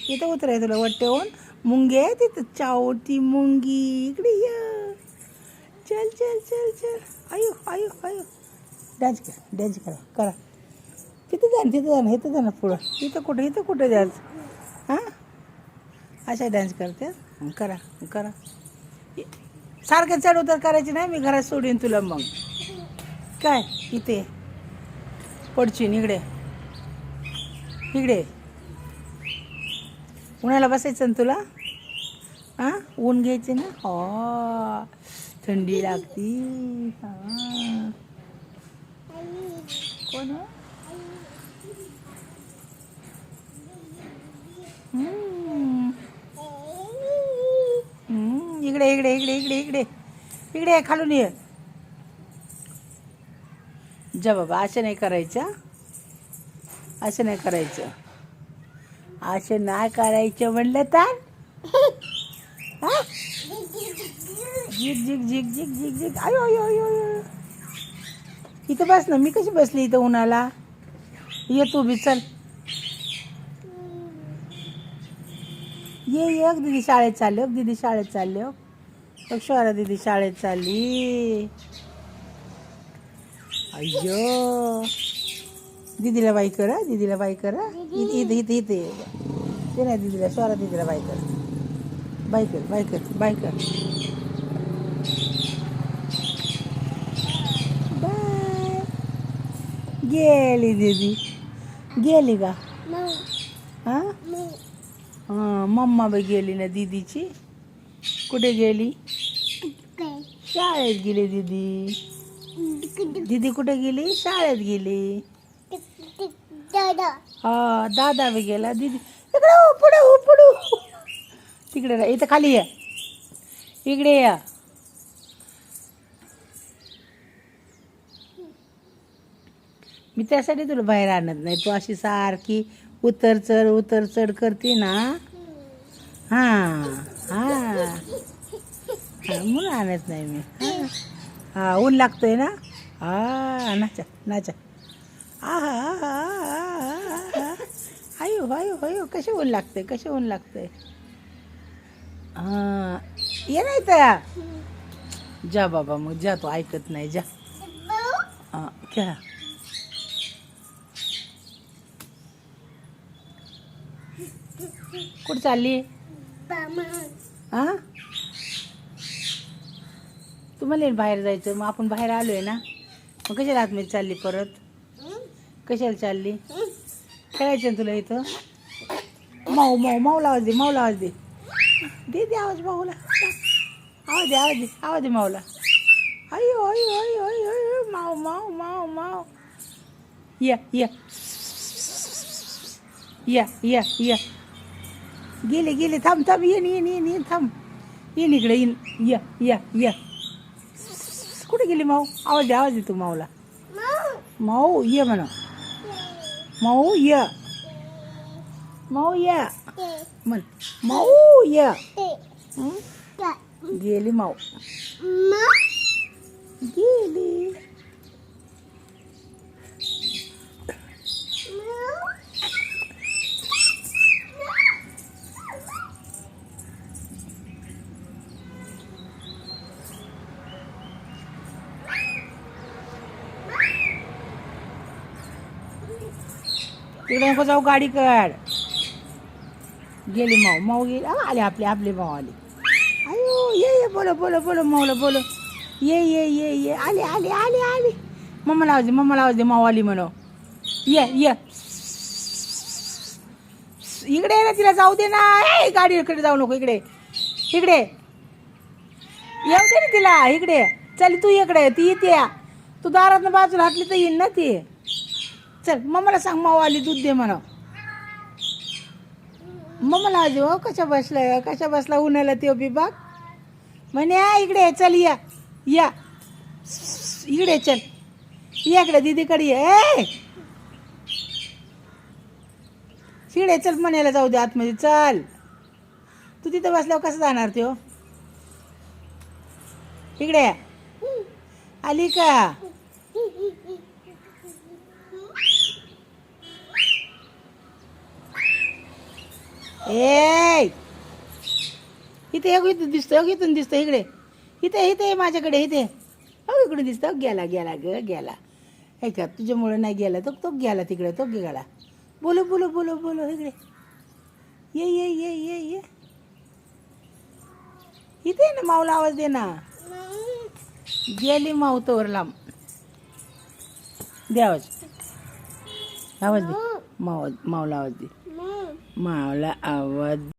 इथं उतराय तुला वट्टेहून मुंगी आहे तिथं चावती मुंगी इकडे ये चल चल चल चल आयो आयो आयो डॅन्स करा करा तिथं जा ना इथं जा ना पुढं इथं कुठं जायचं हां अशा डान्स करते करा करा सारखं चढ उतर करायची नाही मी घरात सोडीन तुला मग काय इथे पडचीन इकडे इकडे उन्हाला बसायचं ना तुला हां ऊन घ्यायचे ना हो थंडी लागती हां कोण आहे इकडे इकडे इकडे इकडे इकडे इकडे खालून ये जा बाबा असं नाही करायचं असं नाही करायचं असं नाही करायचं म्हणलं तर झिक झिक झिक झिक झिक झिक आयो आयो आयो आयो इथं बस ना मी कशी बसली इथं उन्हाला ये तू बी चल ये एक दीदी शाळेत चालले हो दीदी शाळेत चालले हो अक्षरा दीदी शाळेत चालली अय्यो दीदीला बाई करा दीदीला बाई करा इथे इथे इथे इथे ते नाही दीदीला स्वरा दीदीला बाई कर बाई कर बाई कर बाई कर बाय गेली दीदी गेली का हां हां मम्मा बाई गेली ना दीदीची कुठे गेली शाळेत गेली दीदी दीदी कुठे गेली शाळेत गेली हा दादा बी गेला दीदी इकडे उपडू उपडू तिकडे राह इथं खाली या इकडे या मी त्यासाठी तुला बाहेर आणत नाही तू अशी सारखी उतर चढ करते ना हां हां हां म्हणून आणत नाही मी हां हां ऊन लागतोय ना हां नाचा नाचा आहा आयो आयो आयो कसे ऊन लागते हां ये नाही तर जा बाबा मग जा तू ऐकत नाही जा हां क्या कुठं चालली हां तुम्हाला बाहेर जायचं मग आपण बाहेर आलोय ना मग कशाला आतमध्ये चालली परत कशाला चालली खेळायचं ना तुला इथं माऊ माऊ माऊला आवाज दे दे दे आवाज माऊला आवाज दे माऊला अयो अयो अयो अयो अयो माऊ माऊ माऊ माऊ या या या या या गेले थांब येन थांब येन इकडे येन या कुठे गेली माऊ आवाज दे तू माऊला माऊ ये म्हणा माऊ या म्हण माऊ या गेली माऊ गेली तिकडे नको जाऊ गाडी काढ गेली माऊ गेली आले आपले माऊ आले अयो ये बोलो माऊला बोलो ये आले मम्माला आवाज दे माऊ आली म्हणो ये इकडे ना तिला जाऊ दे ना गाडीकडे जाऊ नको इकडे येऊ दे ना तिला इकडे चल तू इकडे ती येते तू दारात बाजूला हाटली तर येईल ना ती चल मम्माला सांग माऊ आली दूध दे म्हणा मम्माला आजी हो कशा बसला उन्हाला ते बिबाग म्हणे इकडे चल या इकडे चल इकडे दीदीकडे ये इकडे चल म्हणायला जाऊ दे आतमध्ये चल तू तिथं बसल्यावर कसं जाणार त्यो इकडे आली का ए इथे इथून दिसतं इथून दिसतं इकडे इथे इथे माझ्याकडे इथे अहो इकडे दिसतं गेला गेला ग गेला हे का तुझ्यामुळे नाही गेला तो तो गेला तिकडे तो गेला बोलो बोलो बोलो बोलो इकडे ये ये ये ये ये इथे ना माऊला आवाज दे ना गेली माऊ तोवर लांब दे आवाज आवाज दे माऊला आवाज दे माऊला आवाज